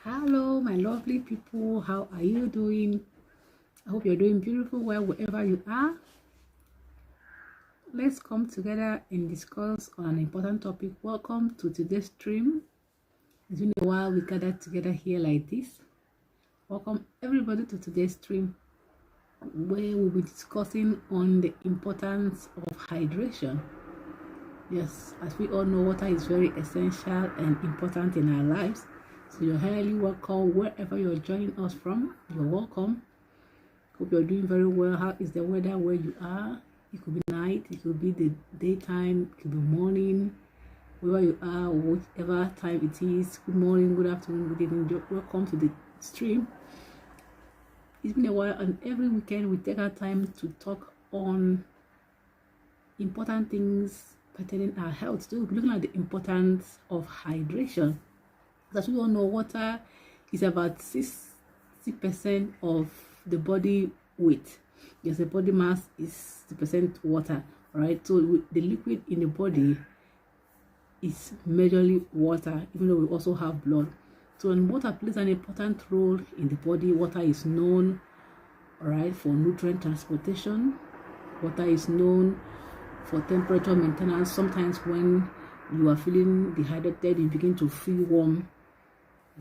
Hello, my lovely people. How are you doing? I hope you're doing beautiful well wherever you are. Let's come together and discuss on an important topic. Welcome to today's stream. It's been a while we gathered together here like this. Welcome everybody to today's stream where we'll be discussing on the importance of hydration. Yes, as we all know, water is very essential and important in our lives. So you're highly welcome wherever you're joining us from. You're welcome. Hope you're doing very well. How is the weather where you are? It could be night, it could be the daytime, it could be morning, wherever you are, whatever time it is. Good morning, good afternoon, good evening. Welcome to the stream. It's been a while, and every weekend we take our time to talk on important things pertaining our health. So we're looking at the importance of hydration. As we all know, water is about 60% of the body weight. Yes, the body mass is 60% water, right? So the liquid in the body is majorly water, even though we also have blood. So when water plays an important role in the body, water is known, right, for nutrient transportation. Water is known for temperature maintenance. Sometimes when you are feeling dehydrated, you begin to feel warm.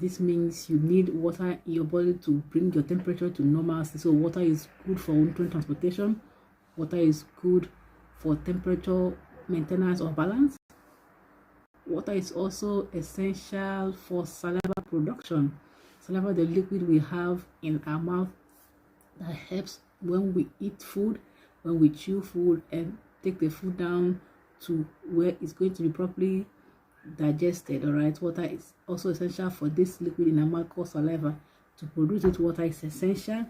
This means you need water in your body to bring your temperature to normalcy. So water is good for nutrient transportation. Water is good for temperature maintenance or balance. Water is also essential for saliva production. Saliva, the liquid we have in our mouth that helps when we eat food, when we chew food and take the food down to where it's going to be properly digested. All right, water is also essential for this liquid in our mouth called saliva. To produce it, water is essential.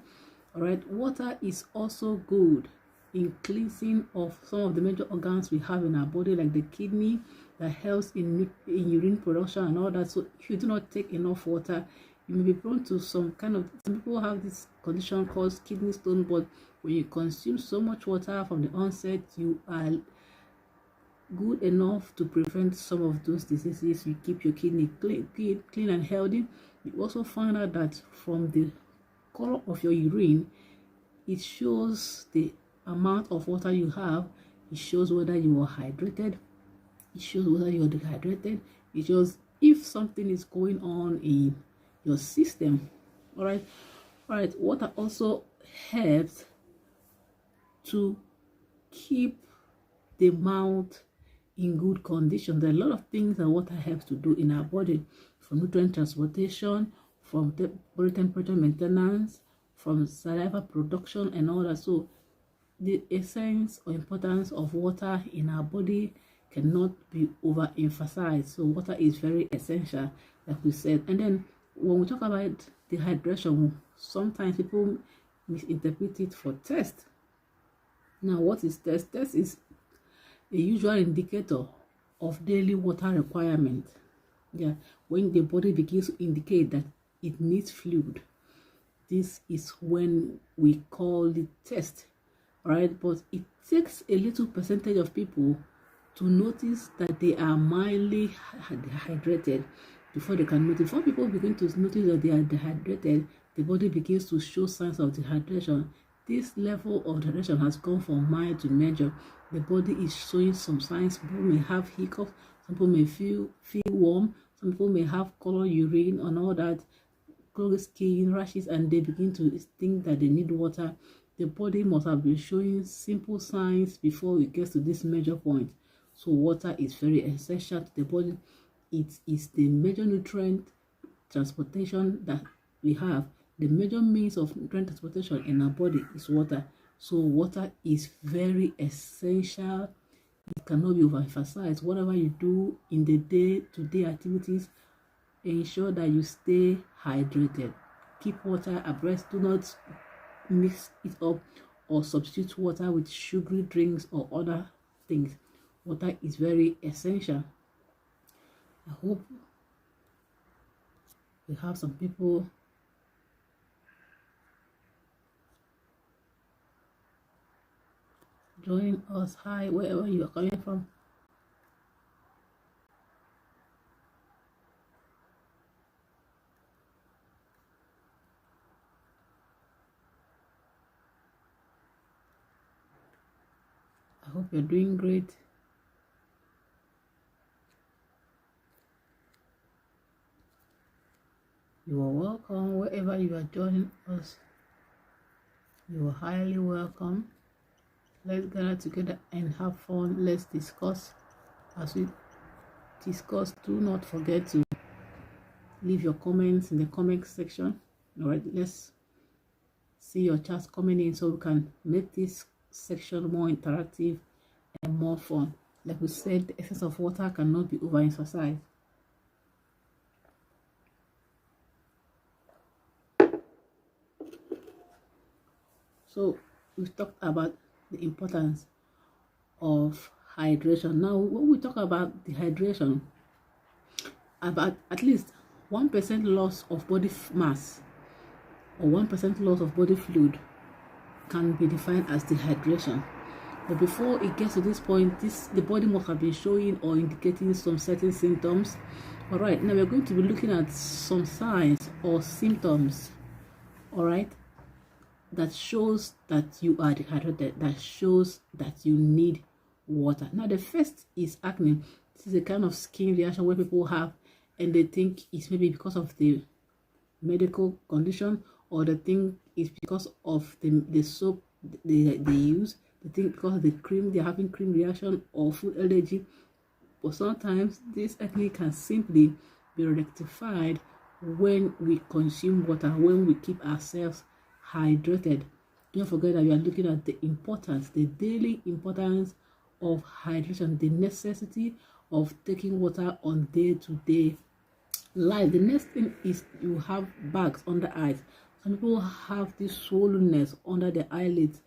All right, water is also good in cleansing of some of the major organs we have in our body, like the kidney, that helps in urine production and all that. So if you do not take enough water, you may be prone to some people have this condition called kidney stone. But when you consume so much water from the onset, you are good enough to prevent some of those diseases. You keep your kidney clean and healthy. You also find out that from the color of your urine, it shows the amount of water you have. It shows whether you are hydrated. It shows whether you're dehydrated. It shows if something is going on in your system. All right. Water also helps to keep the mouth in good condition. There are a lot of things that water helps to do in our body, from nutrient transportation, from body temperature maintenance, from saliva production and all that. So the essence or importance of water in our body cannot be overemphasized. So water is very essential, like we said. And then when we talk about dehydration, sometimes people misinterpret it for thirst. Now, what is thirst? Thirst is a usual indicator of daily water requirement. Yeah, when the body begins to indicate that it needs fluid, this is when we call it thirst. All right, but it takes a little percentage of people to notice that they are mildly dehydrated before they can notice. Before people begin to notice that they are dehydrated, the body begins to show signs of dehydration. This level of dehydration has gone from mild to major. The body is showing some signs. People may have hiccups. Some people may feel warm. Some people may have color urine and all that, clogged skin, rashes, and they begin to think that they need water. The body must have been showing simple signs before it gets to this major point. So water is very essential to the body. It is the major nutrient transportation that we have. The major means of nutrient transportation in our body is water. So water is very essential. It cannot be overemphasized. Whatever you do in the day-to-day activities, ensure that you stay hydrated. Keep water abreast. Do not mix it up or substitute water with sugary drinks or other things. Water is very essential. I hope we have some people join us. Hi, wherever you are coming from. I hope you're doing great. You are welcome wherever you are joining us. You are highly welcome. Let's gather together and have fun. Let's discuss. As we discuss, do not forget to leave your comments in the comment section. All right, let's see your chats coming in so we can make this section more interactive and more fun. Like we said, the essence of water cannot be overemphasized. So we've talked about the importance of hydration. Now, when we talk about dehydration, about at least 1% loss of body mass or 1% loss of body fluid can be defined as dehydration. But before it gets to this point, the body must have been showing or indicating some certain symptoms. All right, now we're going to be looking at some signs or symptoms, all right, that shows that you are dehydrated, that shows that you need water. Now, the first is acne. This is a kind of skin reaction where people have, and they think it's maybe because of the medical condition, or they think it's because of the soap they use. They think because of the cream, they're having cream reaction or food allergy. But sometimes this acne can simply be rectified when we consume water, when we keep ourselves hydrated. Don't forget that we are looking at the importance, the daily importance of hydration, the necessity of taking water on day-to-day life. The next thing is you have bags under eyes. Some people have this swollenness under their eyelids.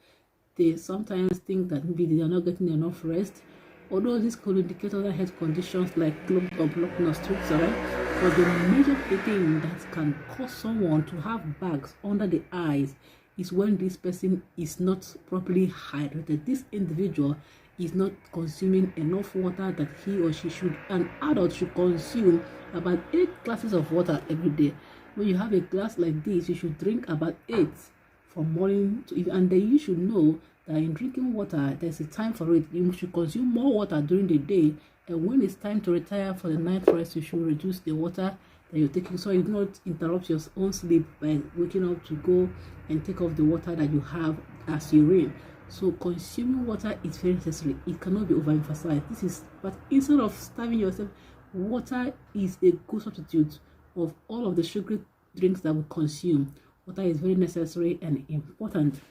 They sometimes think that maybe they are not getting enough rest, although this could indicate other health conditions like clogged or blocked nostrils, right? But the major thing that can cause someone to have bags under the eyes is when this person is not properly hydrated. This individual is not consuming enough water that he or she should. An adult should consume about 8 glasses of water every day. When you have a glass like this, you should drink about 8 from morning to evening. And then you should know that in drinking water, there's a time for it. You should consume more water during the day, and when it's time to retire for the night rest, you should reduce the water that you're taking, so you do not interrupt your own sleep by waking up to go and take off the water that you have as urine. So consuming water is very necessary. It cannot be overemphasized. But instead of starving yourself, water is a good substitute of all of the sugary drinks that we consume. Water is very necessary and important.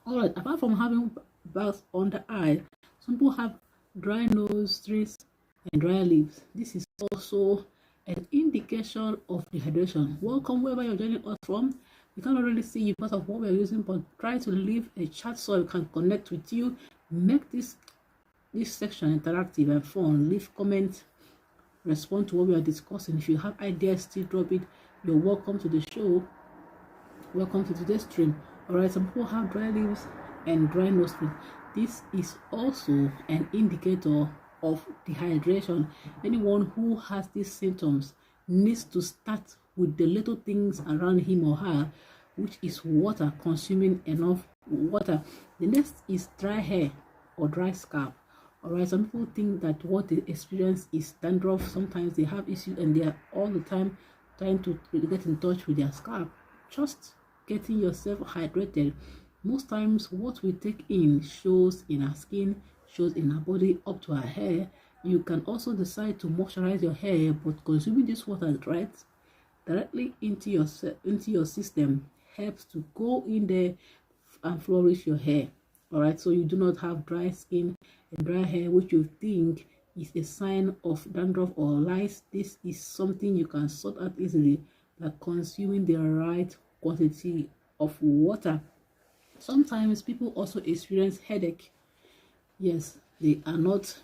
All right, apart from having bags on the eye, some people have dry nose, streaks, and dry lips. This is also an indication of dehydration. Welcome wherever you're joining us from. We can't really see you because of what we're using, but try to leave a chat so we can connect with you. Make this section interactive and fun. Leave comments, respond to what we are discussing. If you have ideas, still drop it. You're welcome to the show. Welcome to today's stream. All right, some people have dry lips and dry nose. This is also an indicator of dehydration. Anyone who has these symptoms needs to start with the little things around him or her, which is water, consuming enough water. The next is dry hair or dry scalp. All right, some people think that what they experience is dandruff. Sometimes they have issues and they are all the time trying to get in touch with their scalp. Just getting yourself hydrated. Most times what we take in shows in our skin, shows in our body up to our hair. You can also decide to moisturize your hair, but consuming this water directly into your system helps to go in there and flourish your hair. All right, so you do not have dry skin and dry hair, which you think is a sign of dandruff or lice. This is something you can sort out easily by consuming the right quantity of water. Sometimes people also experience headache. Yes, they are not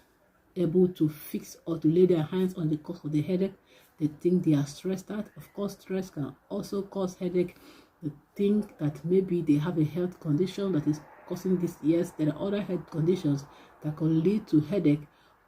able to fix or to lay their hands on the cause of the headache. They think they are stressed out. Of course, stress can also cause headache. They think that maybe they have a health condition that is causing this. Yes, there are other health conditions that can lead to headache.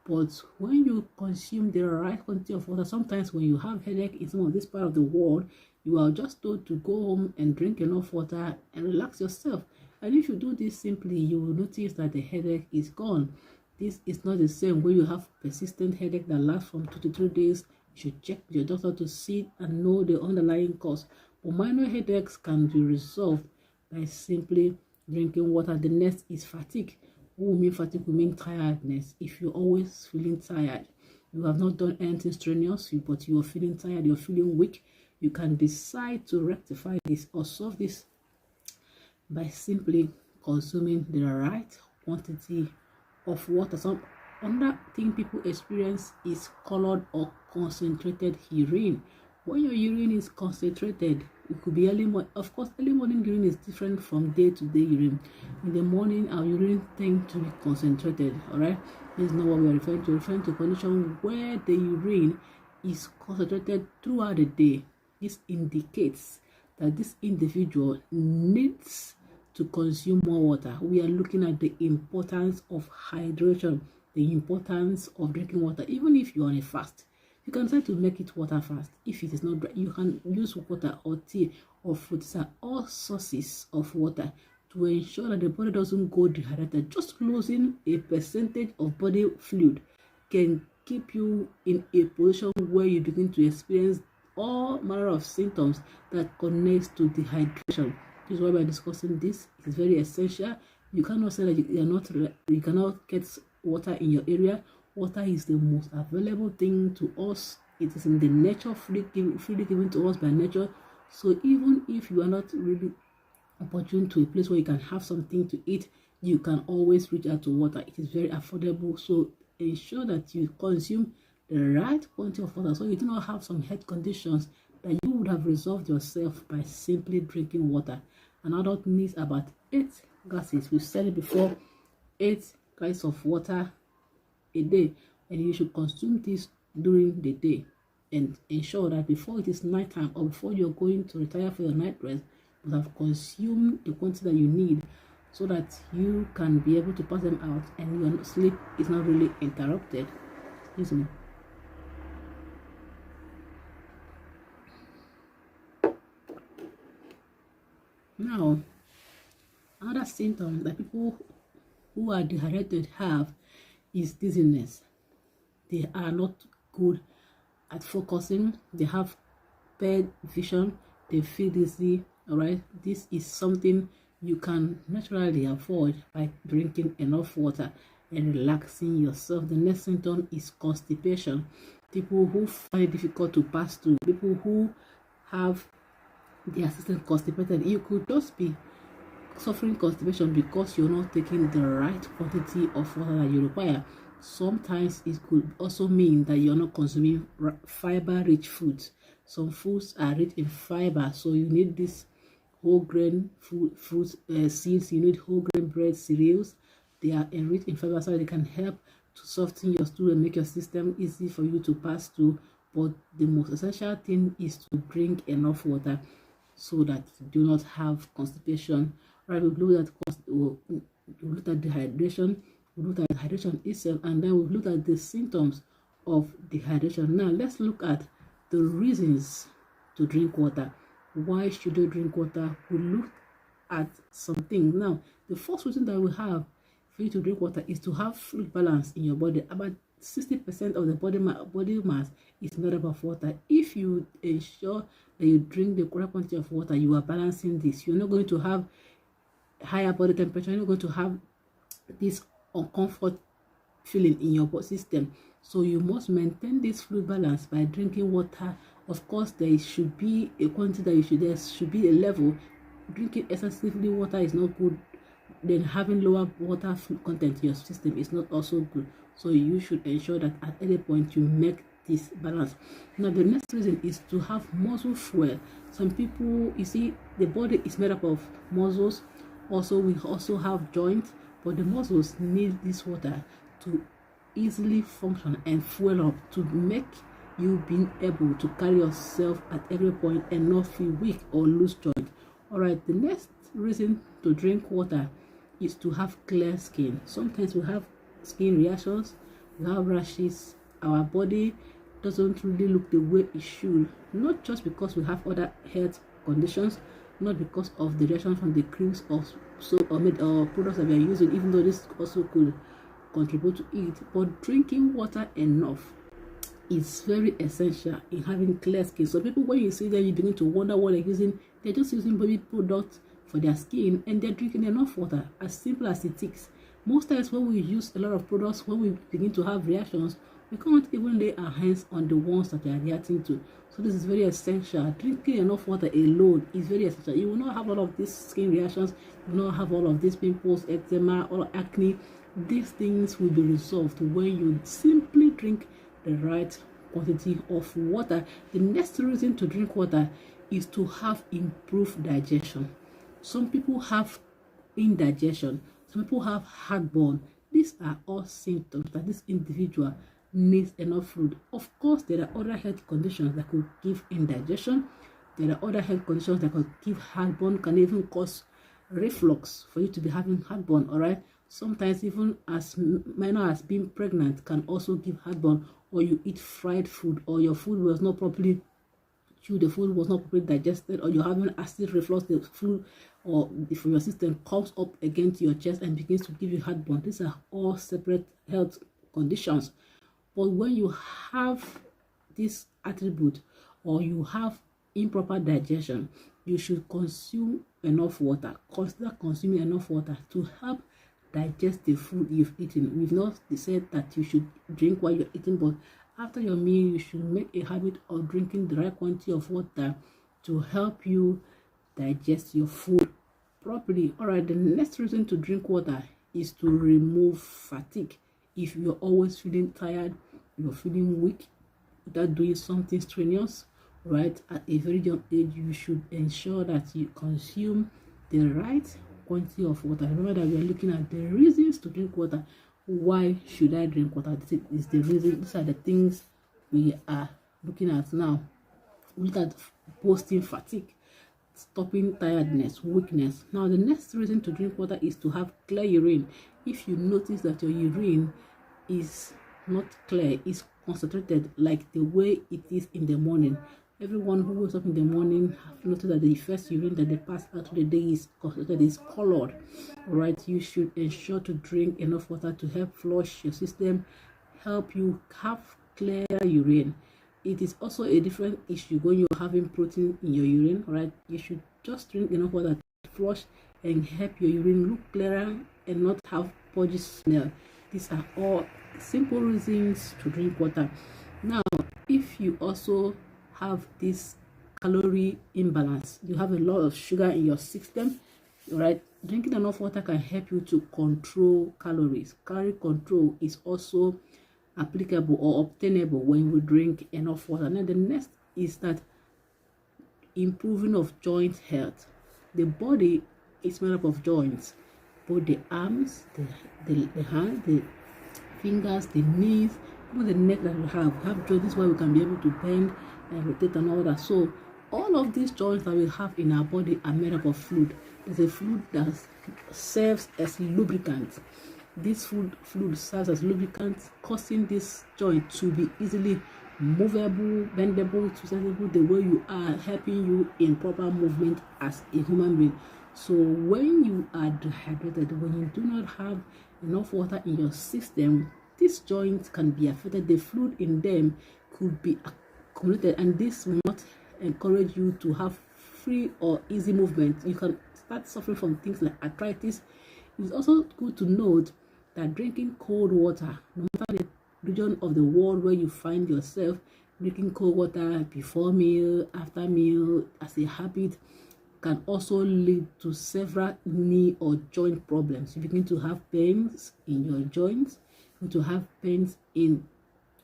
But when you consume the right quantity of water, sometimes when you have headache in some of this part of the world, you are just told to go home and drink enough water and relax yourself. And if you do this simply, you will notice that the headache is gone. This is not the same when you have persistent headache that lasts from 2 to 3 days. You should check with your doctor to see and know the underlying cause. But minor headaches can be resolved by simply drinking water. The next is fatigue. What will mean fatigue will mean tiredness. If you're always feeling tired, you have not done anything strenuous, but you are feeling tired, you're feeling weak, you can decide to rectify this or solve this by simply consuming the right quantity of water. Some another thing people experience is colored or concentrated urine. When your urine is concentrated, it could be early morning. Of course, early morning urine is different from day-to-day urine. In the morning, our urine tends to be concentrated. All right, this is not what we are referring to. We're referring to a condition where the urine is concentrated throughout the day. This indicates that this individual needs to consume more water. We are looking at the importance of hydration, the importance of drinking water. Even if you're on a fast, you can try to make it water fast. If it is not dry, you can use water or tea or fruits, all sources of water to ensure that the body doesn't go dehydrated. Just losing a percentage of body fluid can keep you in a position where you begin to experience all manner of symptoms that connects to dehydration. This is why we are discussing this. It is very essential. You cannot say that you cannot get water in your area. Water is the most available thing to us. It is in the nature, freely given to us by nature. So even if you are not really opportune to a place where you can have something to eat, you can always reach out to water. It is very affordable. So ensure that you consume the right quantity of water so you do not have some health conditions that you would have resolved yourself by simply drinking water. An adult needs about 8 glasses. We've said it before, 8 glasses of water a day, and you should consume this during the day and ensure that before it is night time or before you're going to retire for your night rest, you have consumed the quantity that you need so that you can be able to pass them out and your sleep is not really interrupted. Excuse me. Now, other symptoms that people who are dehydrated have is dizziness. They are not good at focusing. They have bad vision. They feel dizzy. All right, this is something you can naturally avoid by drinking enough water and relaxing yourself. The next symptom is constipation. People who find it difficult to pass through, people who have their system constipated. You could just be suffering constipation because you're not taking the right quantity of water that you require. Sometimes it could also mean that you're not consuming fiber-rich foods. Some foods are rich in fiber, so you need this whole grain fruits, seeds. You need whole grain bread, cereals. They are enriched in fiber, so they can help to soften your stool and make your system easy for you to pass through. But the most essential thing is to drink enough water so that you do not have constipation. Right, we've looked at dehydration, we looked at hydration itself, and then we've looked at the symptoms of dehydration. Now let's look at the reasons to drink water. Why should you drink water? We looked at something. Now, the first reason that we have for you to drink water is to have fluid balance in your body. About 60% of the body mass is made up of water. If you ensure that you drink the correct quantity of water, you are balancing this. You're not going to have higher body temperature. You're not going to have this uncomfort feeling in your body system. So you must maintain this fluid balance by drinking water. Of course, there should be a quantity that there should be a level. Drinking excessively water is not good. Then having lower water content in your system is not also good. So you should ensure that at any point you make this balance. Now the next reason is to have muscle fuel. Some people, you see, the body is made up of muscles. Also, we also have joints, but the muscles need this water to easily function and fuel up to make you being able to carry yourself at every point and not feel weak or lose joint. All right, the next reason to drink water is to have clear skin. Sometimes we have skin reactions, we have rashes, our body doesn't really look the way it should, not just because we have other health conditions, not because of the reaction from the creams or soap or products that we are using, even though this also could contribute to it. But drinking water enough is very essential in having clear skin. So people, when you see them, you begin to wonder what they're using. They're just using baby products for their skin, and they're drinking enough water. As simple as it is. Most times when we use a lot of products, when we begin to have reactions, we can't even lay our hands on the ones that we are reacting to. So this is very essential. Drinking enough water alone is very essential. You will not have all of these skin reactions. You will not have all of these pimples, eczema, or acne. These things will be resolved when you simply drink the right quantity of water. The next reason to drink water is to have improved digestion. Some people have indigestion. Some people have heartburn. These are all symptoms that this individual needs enough fluid. Of course, there are other health conditions that could give indigestion. There are other health conditions that could give heartburn, can even cause reflux for you to be having heartburn. All right. Sometimes even as minor as being pregnant can also give heartburn, or you eat fried food, or your food was not properly chewed, the food was not properly digested, or you're having acid reflux, the food or if your system comes up against your chest and begins to give you heartburn. These are all separate health conditions. But when you have this attribute, or you have improper digestion, you should consume enough water. Consider consuming enough water to help digest the food you've eaten. We've not said that you should drink while you're eating, but after your meal, you should make a habit of drinking the right quantity of water to help you digest your food properly. All right, the next reason to drink water is to remove fatigue. If you're always feeling tired, you're feeling weak without doing something strenuous, right, at a very young age, you should ensure that you consume the right quantity of water. Remember that we are looking at the reasons to drink water. Why should I drink water? This is the reason. These are the things we are looking at now. We look at boosting fatigue, stopping tiredness, weakness. Now, the next reason to drink water is to have clear urine. If you notice that your urine is not clear, is concentrated like the way it is in the morning. Everyone who wakes up in the morning have noticed that the first urine that they pass out to the day is concentrated, is colored. Right? You should ensure to drink enough water to help flush your system, help you have clear urine. It is also a different issue when you're having protein in your urine. Right? You should just drink enough water to flush and help your urine look clearer and not have purgy smell. These are all simple reasons to drink water. Now, if you also have this calorie imbalance, you have a lot of sugar in your system, right? Drinking enough water can help you to control calories. Calorie control is also applicable or obtainable when we drink enough water. Now, the next is that improving of joint health. The body is made up of joints, both the arms, the hand, the fingers, the knees, even the neck that we have joints. This is why we can be able to bend and rotate and all that. So all of these joints that we have in our body are made up of fluid. It's a fluid that serves as lubricant. This fluid serves as lubricant, causing this joint to be easily movable, bendable, twisted the way you are, helping you in proper movement as a human being. So when you are dehydrated, when you do not have enough water in your system, these joints can be affected. The fluid in them could be accumulated, and this will not encourage you to have free or easy movement. You can start suffering from things like arthritis. It's also good to note that drinking cold water, no matter the region of the world where you find yourself, drinking cold water before meal, after meal, as a habit, can also lead to several knee or joint problems. You begin to have pains in your joints, you begin to have pains in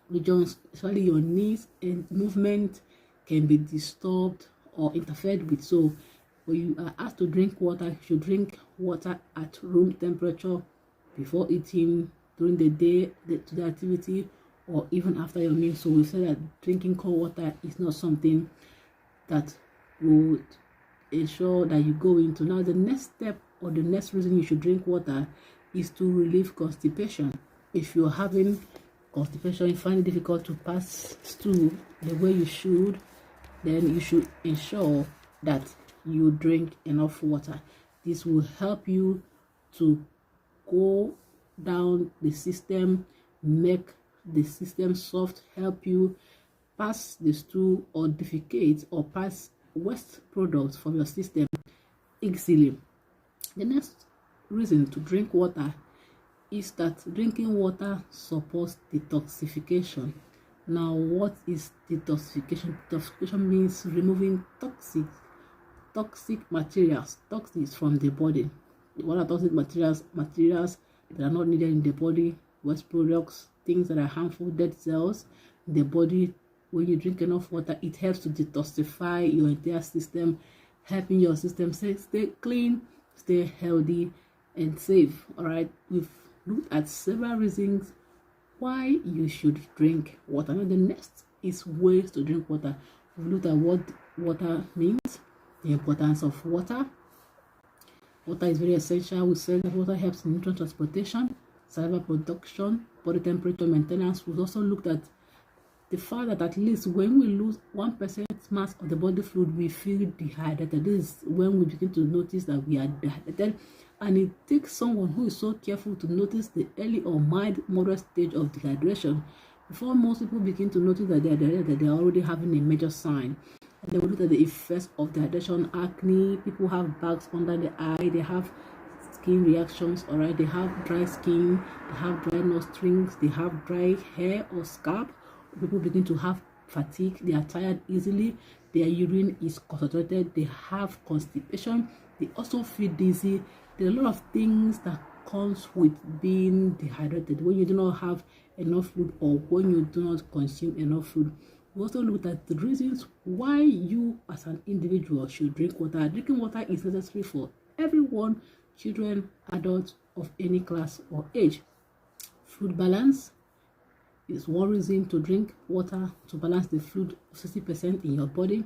regions, especially your knees, and movement can be disturbed or interfered with. So when you are asked to drink water, you should drink water at room temperature before eating, during the day, to the activity, or even after your meal. So we say that drinking cold water is not something that would ensure that you go into. Now, the next step or the next reason you should drink water is to relieve constipation. If you're having constipation, you find it difficult to pass stool the way you should, then you should ensure that you drink enough water. This will help you to go down the system, make the system soft, help you pass the stool or defecate or pass waste products from your system easily. The next reason to drink water is that drinking water supports detoxification. Now, what is detoxification? Detoxification means removing toxic materials, toxins from the body. What are toxic materials? Materials that are not needed in the body, waste products, things that are harmful, dead cells in the body. When you drink enough water, it helps to detoxify your entire system, helping your system stay clean, stay healthy and safe. All right, we've looked at several reasons why you should drink water. Now the next is ways to drink water. We've looked at what water means, the importance of water. Water is very essential. We said that water helps in nutrient transportation, saliva production, body temperature maintenance. We've also looked at the fact that at least when we lose 1% mass of the body fluid, we feel dehydrated. This is when we begin to notice that we are dehydrated. And it takes someone who is so careful to notice the early or mild moderate stage of dehydration before most people begin to notice that they are dehydrated. They are already having a major sign. And then we look at the effects of dehydration, acne. People have bags under the eye. They have skin reactions. All right, they have dry skin. They have dry nostrils. They have dry hair or scalp. People begin to have fatigue. They are tired easily. Their urine is concentrated. They have constipation. They also feel dizzy. There are a lot of things that comes with being dehydrated when you do not have enough food or when you do not consume enough food. We also looked at the reasons why you as an individual should drink water. Drinking water is necessary for everyone, children, adults of any class or age. Fluid balance is one reason to drink water, to balance the fluid 60% in your body,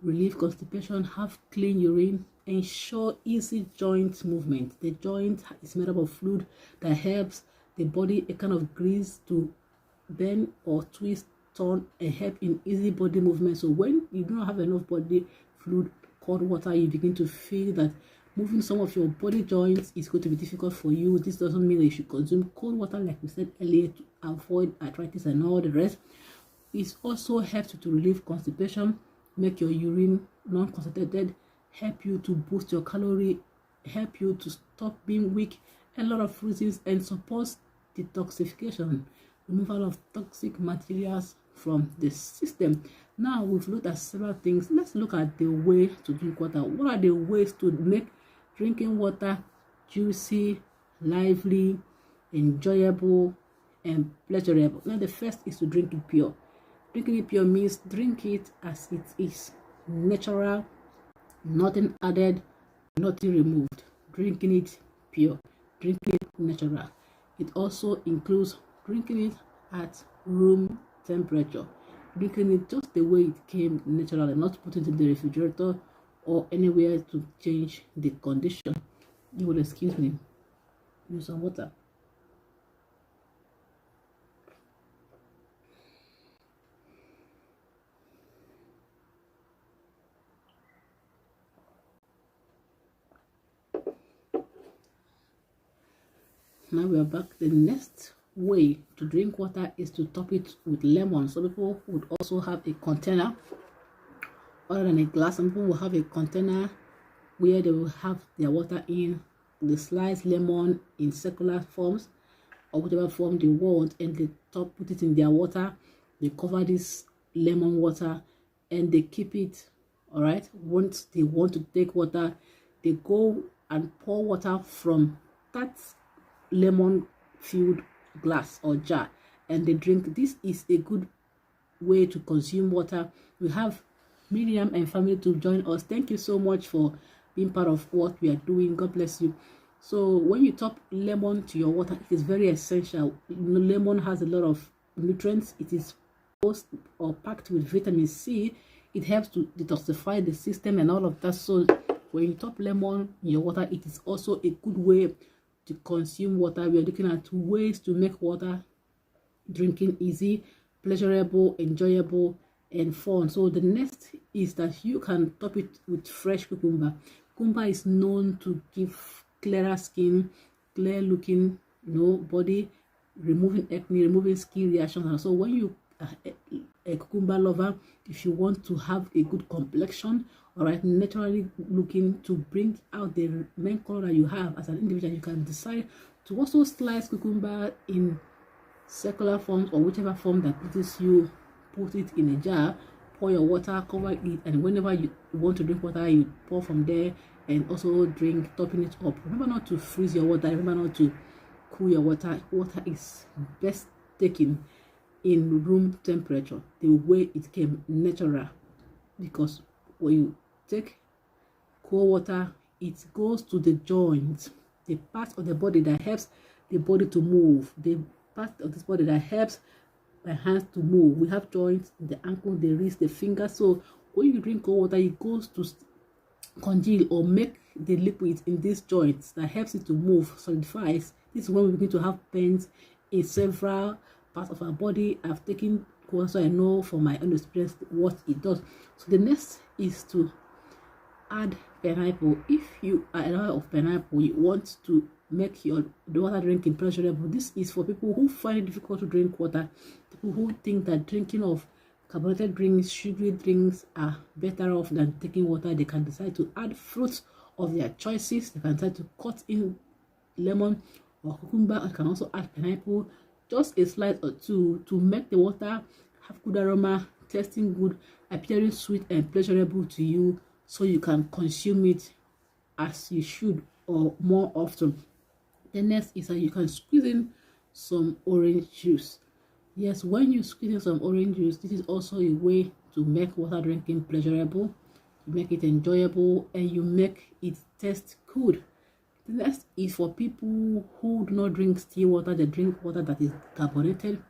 relieve constipation, have clean urine, ensure easy joint movement. The joint is made up of fluid that helps the body, a kind of grease, to bend or twist, turn, and help in easy body movement. So when you do not have enough body fluid, cold water, you begin to feel that moving some of your body joints is going to be difficult for you. This doesn't mean that you should consume cold water, like we said earlier, to avoid arthritis and all the rest. It also helps you to relieve constipation, make your urine non-concentrated, help you to boost your calorie, help you to stop being weak, a lot of reasons, and supports detoxification, removal of toxic materials from the system. Now we've looked at several things. Let's look at the way to drink water. What are the ways to make drinking water juicy, lively, enjoyable, and pleasurable? Now the first is to drink it pure. Drinking it pure means drink it as it is, natural, nothing added, nothing removed. Drinking it pure, drinking it natural. It also includes drinking it at room temperature, drinking it just the way it came naturally, not putting it in the refrigerator or anywhere to change the condition. You will excuse me, use some water. Now we are back. The next way to drink water is to top it with lemon. Some people would also have a container other than a glass. Some people will have a container where they will have their water in, the sliced lemon in circular forms or whatever form they want, and they put it in their water. They cover this lemon water and they keep it. All right, once they want to take water, they go and pour water from that lemon filled glass or jar and they drink. This is a good way to consume water. We have Miriam and family to join us. Thank you so much for being part of what we are doing. God bless you. So when you top lemon to your water, it is very essential. Lemon has a lot of nutrients. It is post or packed with vitamin C. It helps to detoxify the system and all of that. So when you top lemon in your water, it is also a good way to consume water. We are looking at ways to make water drinking easy, pleasurable, enjoyable, and fun. So the next is that you can top it with fresh cucumber. Cucumber is known to give clearer skin, clear looking, body, removing acne, removing skin reactions. And so when you are a cucumber lover, if you want to have a good complexion, all right, naturally looking, to bring out the main color that you have as an individual, you can decide to also slice cucumber in circular forms or whichever form that pleases you. Put it in a jar, pour your water, cover it, and whenever you want to drink water, you pour from there and also drink, topping it up. Remember not to freeze your water, remember not to cool your water. Water is best taken in room temperature, the way it came, natural, because when you take cold water, it goes to the joints, the part of the body that helps the body to move, the part of this body that helps the hands to move. We have joints, the ankle, the wrist, the finger. So when you drink cold water, it goes to congeal or make the liquid in these joints that helps it to move, solidifies. This is when we begin to have pains in several parts of our body. I've taken cold, so I know from my own experience what it does. So the next is to add pineapple. If you are a lover of pineapple, you want to make the water drinking pleasurable. This is for people who find it difficult to drink water, people who think that drinking of carbonated drinks, sugary drinks are better off than taking water. They can decide to add fruits of their choices. They can decide to cut in lemon or cucumber, and can also add pineapple, just a slice or two, to make the water have good aroma, tasting good, appearing sweet and pleasurable to you, so you can consume it as you should or more often. The next is that you can squeeze in some orange juice. Yes, when you squeeze in some orange juice, this is also a way to make water drinking pleasurable, you make it enjoyable, and you make it taste good. The next is for people who do not drink still water, they drink water that is carbonated.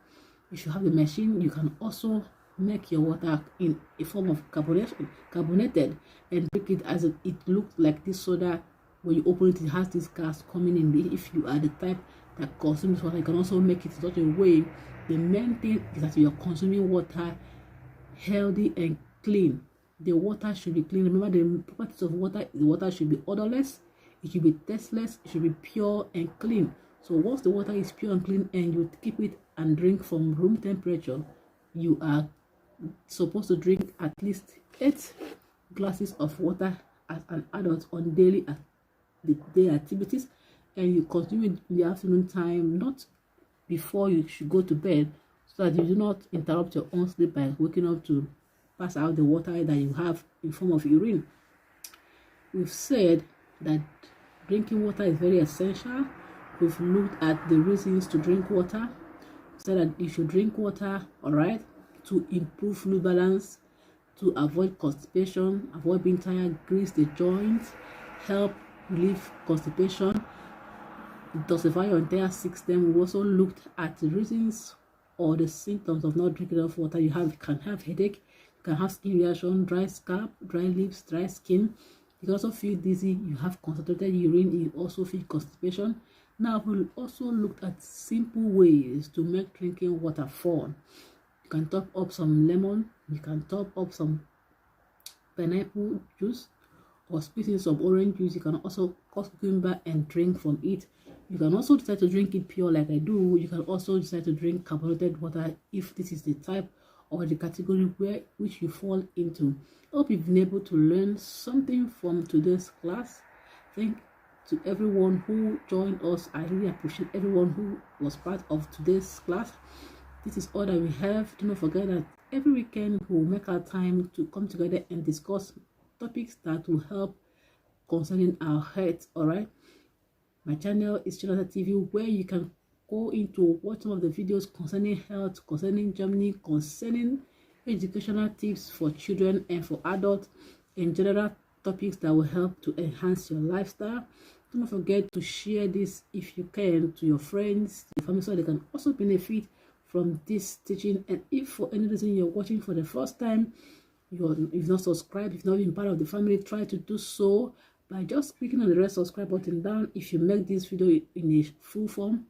If you have the machine, you can also make your water in a form of carbonated and drink it as it looks like this soda. When you open it, it has this gas coming in. If you are the type that consumes water, you can also make it in such a way. The main thing is that you are consuming water healthy and clean. The water should be clean. Remember, the properties of water: the water should be odorless, it should be tasteless, it should be pure and clean. So once the water is pure and clean and you keep it and drink from room temperature, you are supposed to drink at least 8 glasses of water as an adult on daily day activities, and you consume it in the afternoon time, not before you should go to bed, so that you do not interrupt your own sleep by waking up to pass out the water that you have in form of urine. We've said that drinking water is very essential. We've looked at the reasons to drink water. We said that you should drink water, all right, to improve fluid balance, to avoid constipation, avoid being tired, grease the joints, help relieve constipation, detoxify your entire system. We also looked at the reasons or the symptoms of not drinking enough water. You can have headache, you can have skin reaction, dry scalp, dry lips, dry skin. You can also feel dizzy, you have concentrated urine, you also feel constipation. Now we'll also look at simple ways to make drinking water fun. You can top up some lemon, you can top up some pineapple juice, or squeeze in some orange juice. You can also cut cucumber and drink from it. You can also decide to drink it pure like I do. You can also decide to drink carbonated water if this is the type or the category which you fall into. I hope you've been able to learn something from today's class. Thank to everyone who joined us. I really appreciate everyone who was part of today's class. This is all that we have. Do not forget that every weekend we'll make our time to come together and discuss topics that will help concerning our health. All right, my channel is Channel TV, where you can go into watch some of the videos concerning health, concerning Germany, concerning educational tips for children and for adults, in general topics that will help to enhance your lifestyle. Do not forget to share this if you can to your friends, your family, so they can also benefit from this teaching. And if for any reason you're watching for the first time, you've not subscribed, you've not been part of the family, try to do so by just clicking on the red subscribe button down. If you make this video in a full form,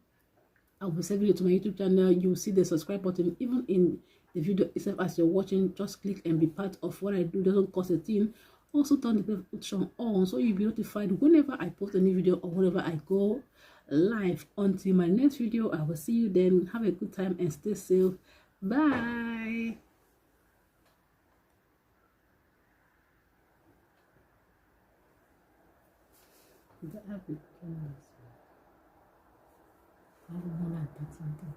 I will save it to my YouTube channel. You will see the subscribe button even in the video itself as you're watching. Just click and be part of what I do. It doesn't cost a thing. Also turn the notification on so you'll be notified whenever I post a new video or whenever I go live. Until my next video, I will see you then. Have a good time and stay safe. Bye. Did I have it? I don't know, like that something.